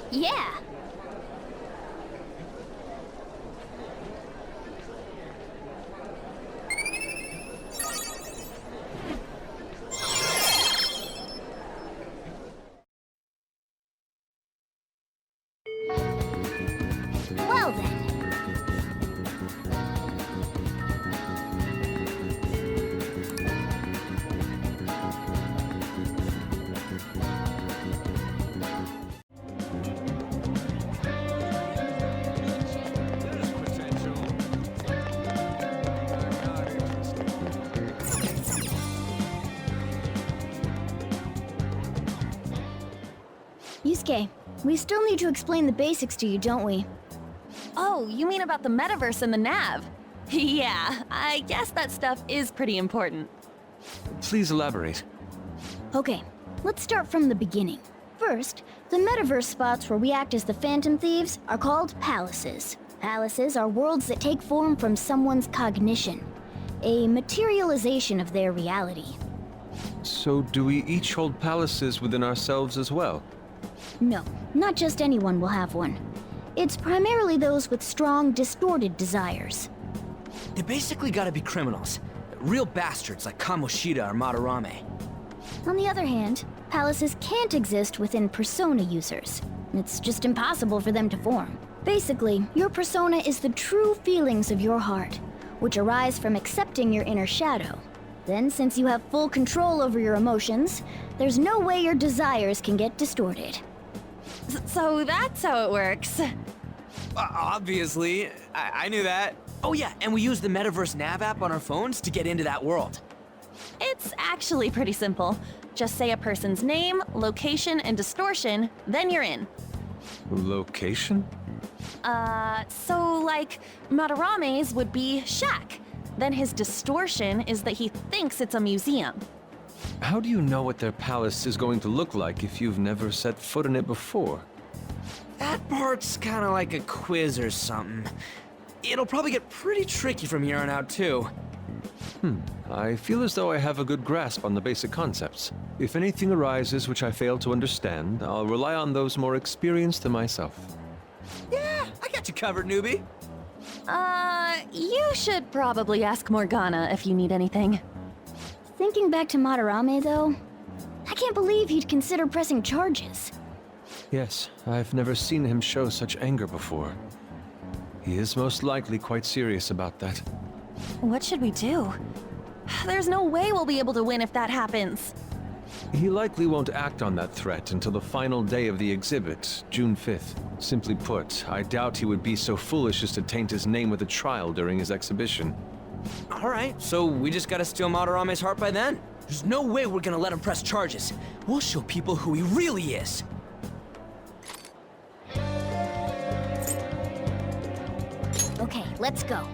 Yeah. Well then. Yusuke, we still need to explain the basics to you, don't we? Oh, you mean about the Metaverse and the nav? Yeah, I guess that stuff is pretty important. Please elaborate. Okay, let's start from the beginning. First, the Metaverse spots where we act as the Phantom Thieves are called palaces. Palaces are worlds that take form from someone's cognition, a materialization of their reality. So do we each hold palaces within ourselves as well? No, not just anyone will have one. It's primarily those with strong, distorted desires. They basically gotta be criminals. Real bastards like Kamoshida or Madarame. On the other hand, palaces can't exist within persona users. It's just impossible for them to form. Basically, your persona is the true feelings of your heart, which arise from accepting your inner shadow. Then, since you have full control over your emotions, there's no way your desires can get distorted. So that's how it works. Obviously, I knew that. Oh yeah, and we use the Metaverse Nav app on our phones to get into that world. It's actually pretty simple. Just say a person's name, location, and distortion, then you're in. Location? So like, Madarame's would be shack. Then his distortion is that he thinks it's a museum. How do you know what their palace is going to look like if you've never set foot in it before? That part's kinda like a quiz or something. It'll probably get pretty tricky from here on out, too. I feel as though I have a good grasp on the basic concepts. If anything arises which I fail to understand, I'll rely on those more experienced than myself. Yeah, I got you covered, newbie. You should probably ask Morgana if you need anything. Thinking back to Madarame, though, I can't believe he'd consider pressing charges. Yes, I've never seen him show such anger before. He is most likely quite serious about that. What should we do? There's no way we'll be able to win if that happens. He likely won't act on that threat until the final day of the exhibit, June 5th. Simply put, I doubt he would be so foolish as to taint his name with a trial during his exhibition. Alright, so we just gotta steal Madarame's heart by then. There's no way we're gonna let him press charges. We'll show people who he really is. Okay, let's go.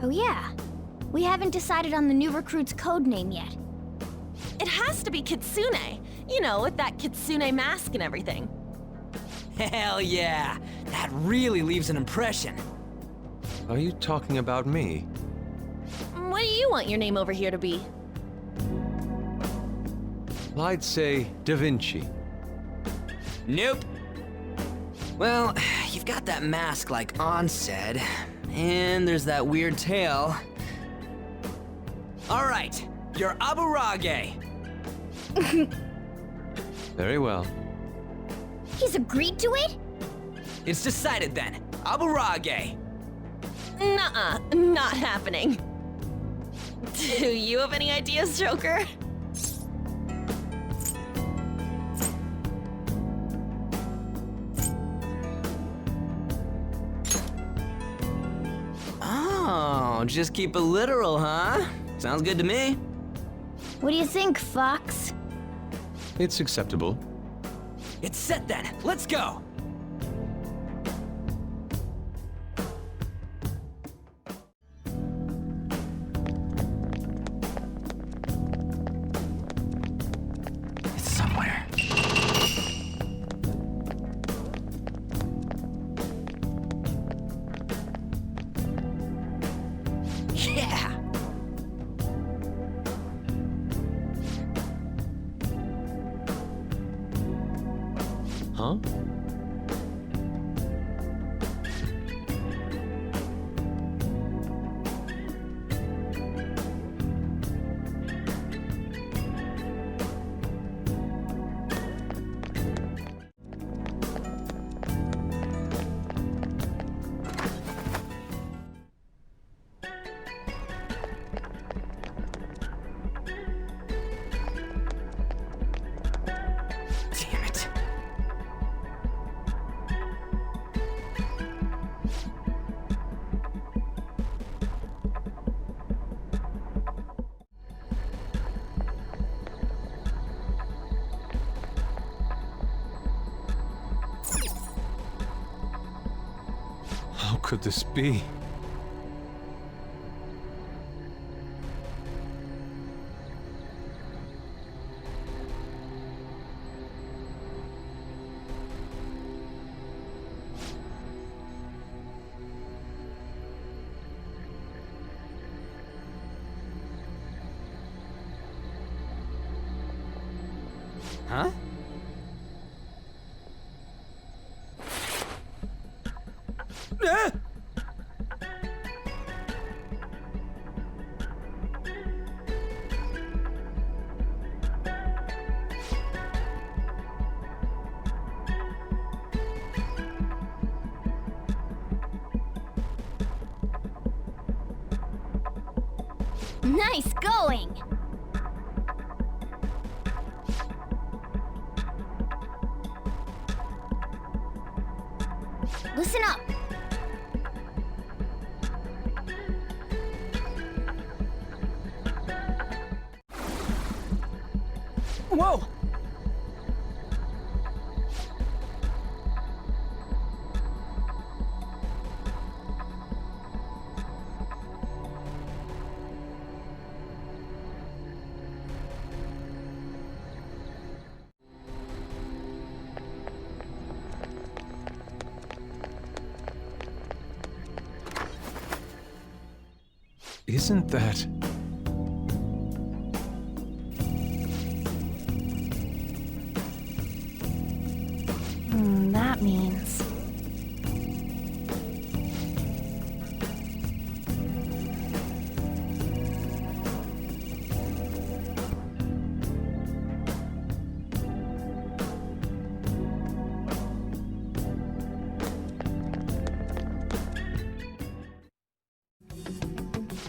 Oh yeah, we haven't decided on the new recruit's code name yet. It has to be Kitsune. You know, with that Kitsune mask and everything. Hell yeah! That really leaves an impression. Are you talking about me? What do you want your name over here to be? I'd say Da Vinci. Nope. Well, you've got that mask like On said, and there's that weird tail. Alright, you're Aburage. Very well. He's agreed to it? It's decided then. Aburage. Nuh-uh, not happening. Do you have any ideas, Joker? Oh, just keep it literal, huh? Sounds good to me. What do you think, Fox? It's acceptable. It's set then. Let's go. It's somewhere. Yeah. How could this be? Huh? Ah! Nice going! Listen up! Whoa! Isn't that... That means...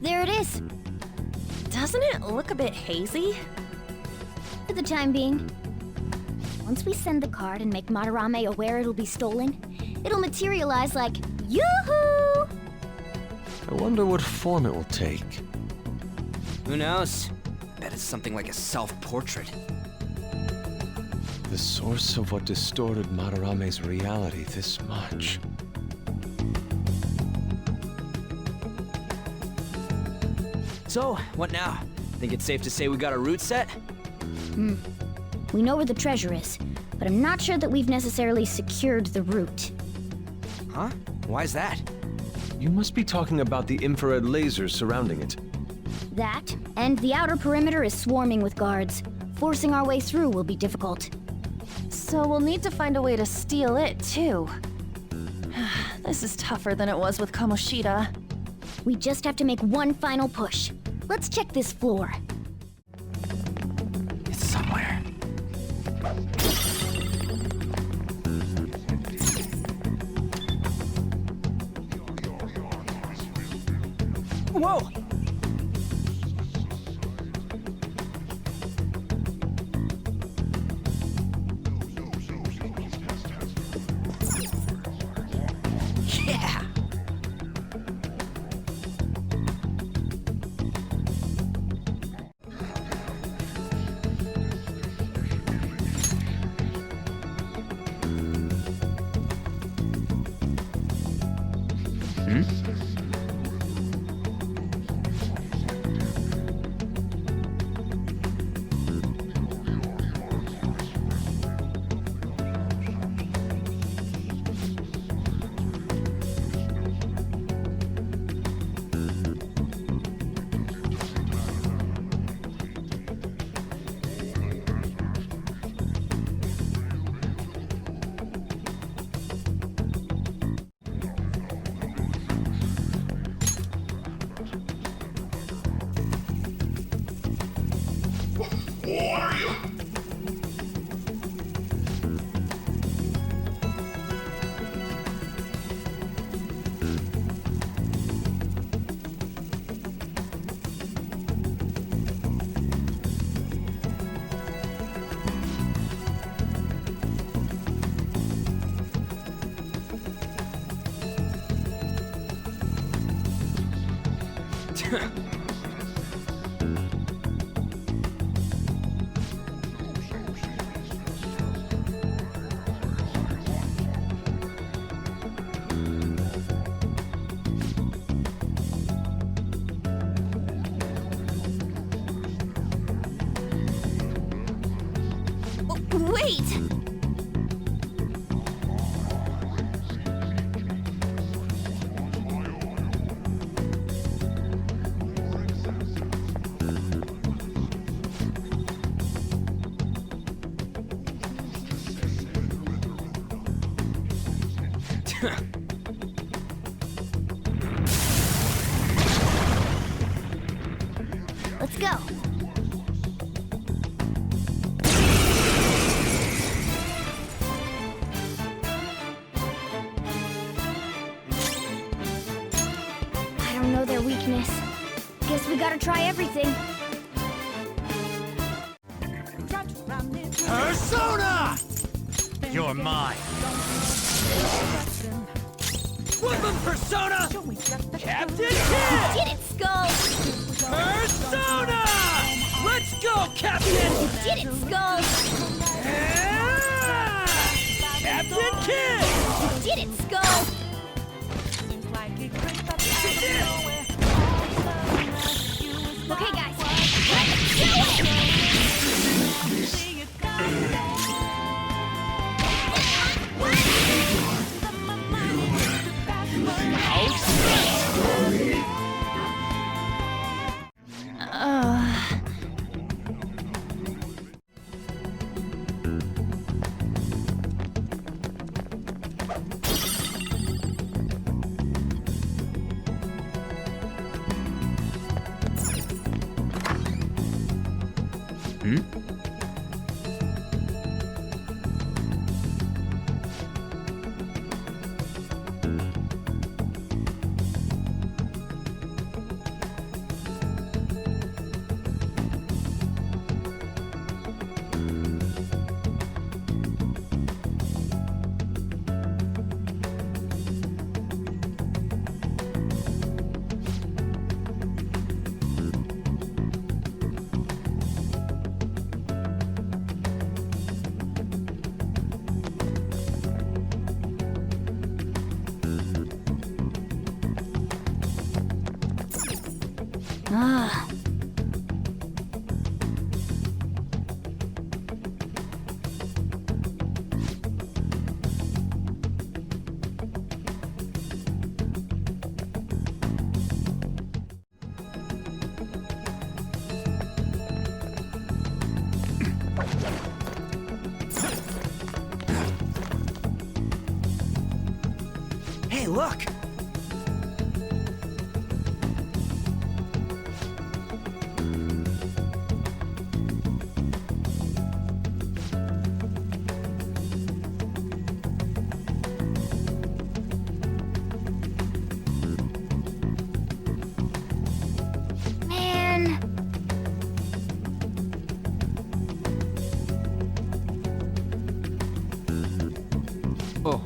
There it is! Doesn't it look a bit hazy? For the time being. Once we send the card and make Madarame aware it'll be stolen, it'll materialize like, yoo-hoo! I wonder what form it will take. Who knows? Bet it's something like a self-portrait. The source of what distorted Madarame's reality this much. So, what now? Think it's safe to say we got a route set? We know where the treasure is, but I'm not sure that we've necessarily secured the route. Huh? Why's that? You must be talking about the infrared lasers surrounding it. That, and the outer perimeter is swarming with guards. Forcing our way through will be difficult. So we'll need to find a way to steal it, too. This is tougher than it was with Kamoshida. We just have to make one final push. Let's check this floor. It's somewhere. Whoa! Yeah! Wait! Let's go. I don't know their weakness. Guess we gotta try everything. Persona! You're mine. Weapon Persona! Captain Kid! Did it, Skull! Persona! Let's go, Captain! Did it, Skull! Yeah! Captain Kid! Did it, Skull! Okay, guys, let's do it! Ah. Hey, look! Man. Oh.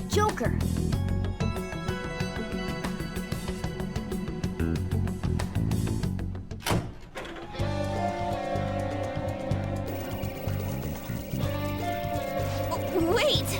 Joker. Oh, wait!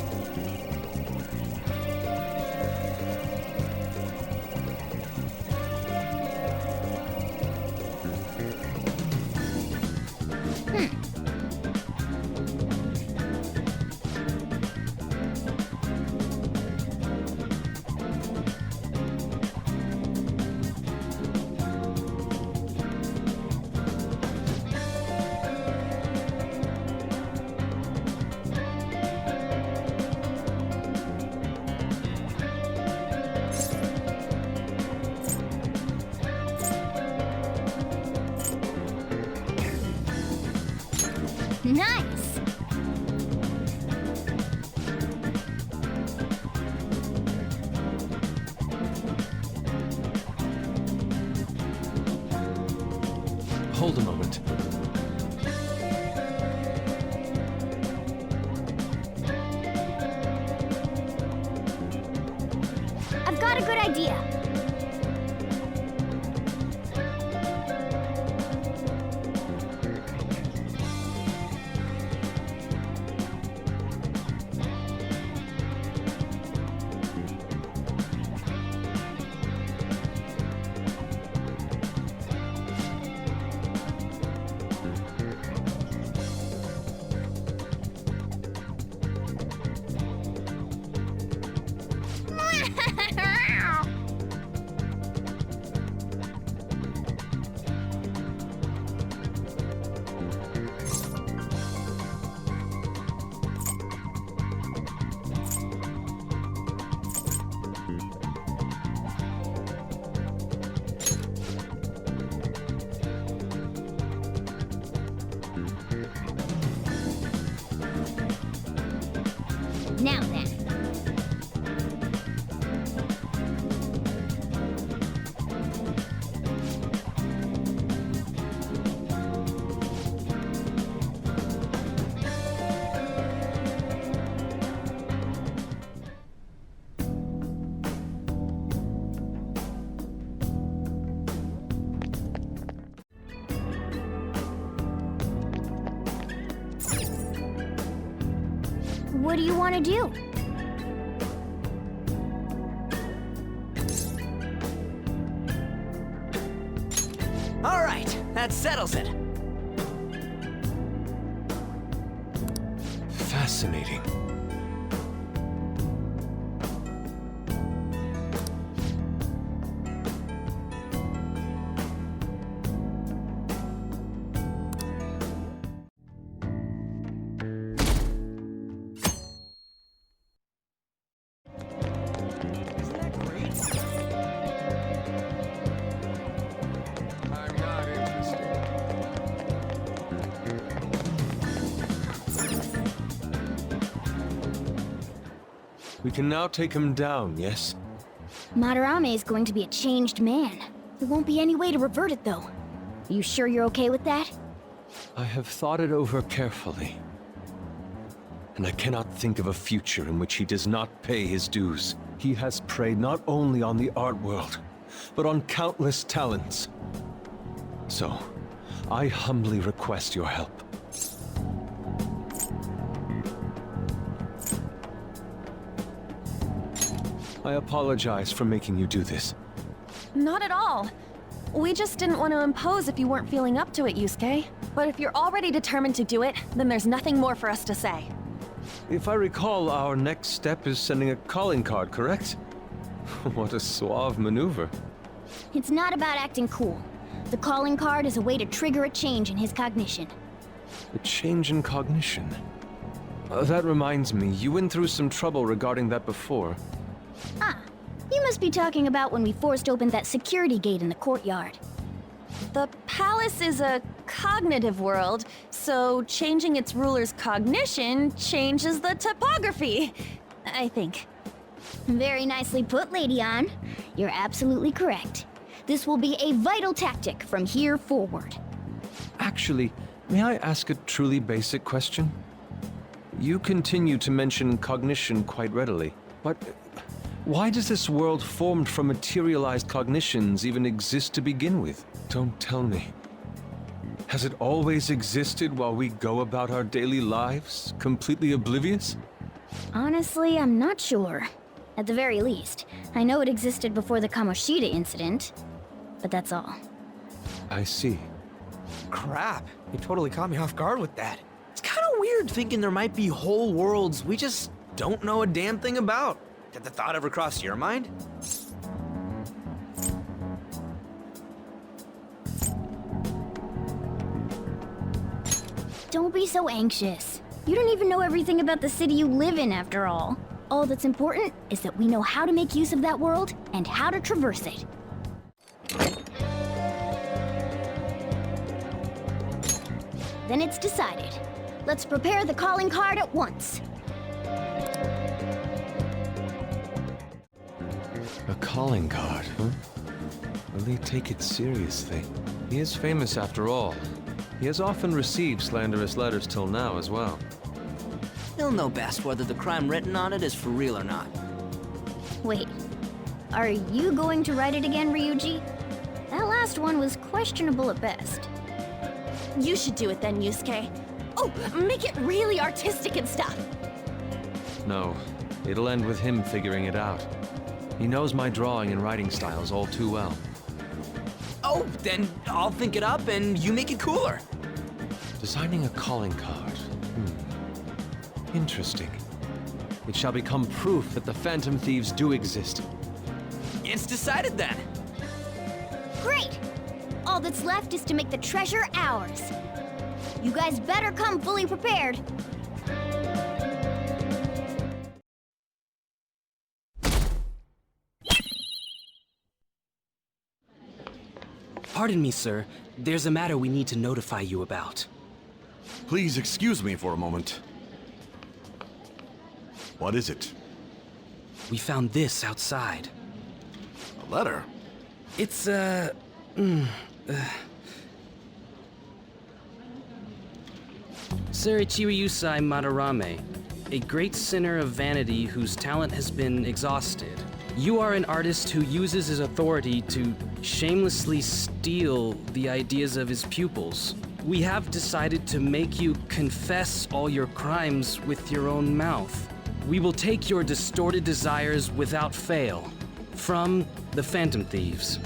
Nice! Hold a moment. Now then. What do you want to do? All right, that settles it. Fascinating. We can now take him down, yes? Madarame is going to be a changed man. There won't be any way to revert it, though. Are you sure you're okay with that? I have thought it over carefully. And I cannot think of a future in which he does not pay his dues. He has preyed not only on the art world, but on countless talents. So, I humbly request your help. I apologize for making you do this. Not at all. We just didn't want to impose if you weren't feeling up to it, Yusuke. But if you're already determined to do it, then there's nothing more for us to say. If I recall, our next step is sending a calling card, correct? What a suave maneuver. It's not about acting cool. The calling card is a way to trigger a change in his cognition. A change in cognition. That reminds me, you went through some trouble regarding that before. Ah, you must be talking about when we forced open that security gate in the courtyard. The palace is a cognitive world, so changing its ruler's cognition changes the topography, I think. Very nicely put, Lady An. You're absolutely correct. This will be a vital tactic from here forward. Actually, may I ask a truly basic question? You continue to mention cognition quite readily, but why does this world formed from materialized cognitions even exist to begin with? Don't tell me. Has it always existed while we go about our daily lives, completely oblivious? Honestly, I'm not sure. At the very least, I know it existed before the Kamoshida incident, but that's all. I see. Crap, you totally caught me off guard with that. It's kind of weird thinking there might be whole worlds we just don't know a damn thing about. Did the thought ever cross your mind? Don't be so anxious. You don't even know everything about the city you live in, after all. All that's important is that we know how to make use of that world and how to traverse it. Then it's decided. Let's prepare the calling card at once. A calling card, huh? Will they take it seriously? He is famous after all. He has often received slanderous letters till now as well. He'll know best whether the crime written on it is for real or not. Wait, are you going to write it again, Ryuji? That last one was questionable at best. You should do it then, Yusuke. Oh, make it really artistic and stuff. No, it'll end with him figuring it out. He knows my drawing and writing styles all too well. Oh, then I'll think it up and you make it cooler. Designing a calling card. Interesting. It shall become proof that the Phantom Thieves do exist. It's decided then. Great! All that's left is to make the treasure ours. You guys better come fully prepared. Pardon me, sir. There's a matter we need to notify you about. Please excuse me for a moment. What is it? We found this outside. A letter? It's, Sarichiryusai Madarame, a great sinner of vanity whose talent has been exhausted. You are an artist who uses his authority to shamelessly steal the ideas of his pupils. We have decided to make you confess all your crimes with your own mouth. We will take your distorted desires without fail. From the Phantom Thieves.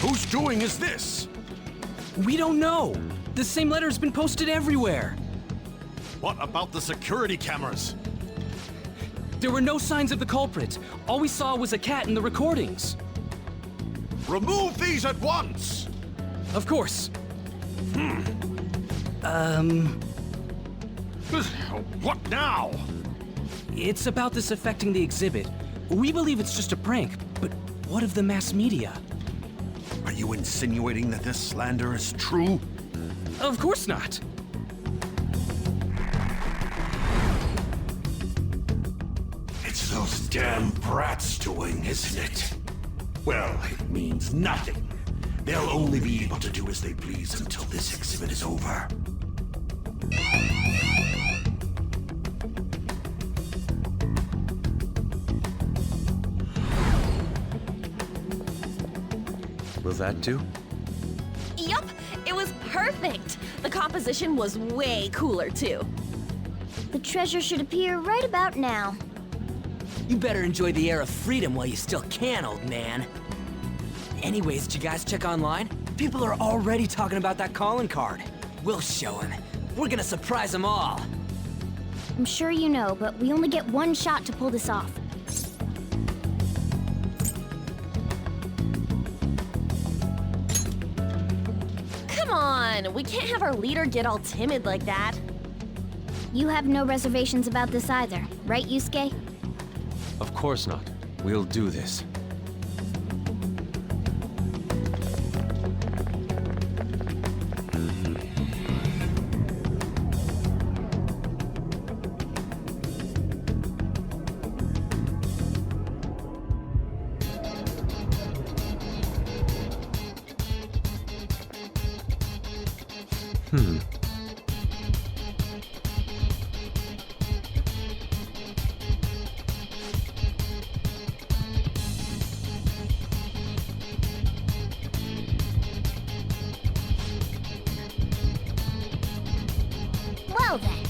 Whose doing is this? We don't know! The same letter's been posted everywhere! What about the security cameras? There were no signs of the culprit. All we saw was a cat in the recordings. Remove these at once! Of course. What now? It's about this affecting the exhibit. We believe it's just a prank, but what of the mass media? Are you insinuating that this slander is true? Of course not. It's those damn brats doing, isn't it? Well, it means nothing. They'll only be able to do as they please until this exhibit is over. Will that do? Yup, it was perfect. The composition was way cooler, too. The treasure should appear right about now. You better enjoy the air of freedom while you still can, old man. Anyways, did you guys check online? People are already talking about that calling card. We'll show him. We're gonna surprise them all. I'm sure you know, but we only get one shot to pull this off. Come on, we can't have our leader get all timid like that. You have no reservations about this either, right, Yusuke? Of course not. We'll do this. Well then,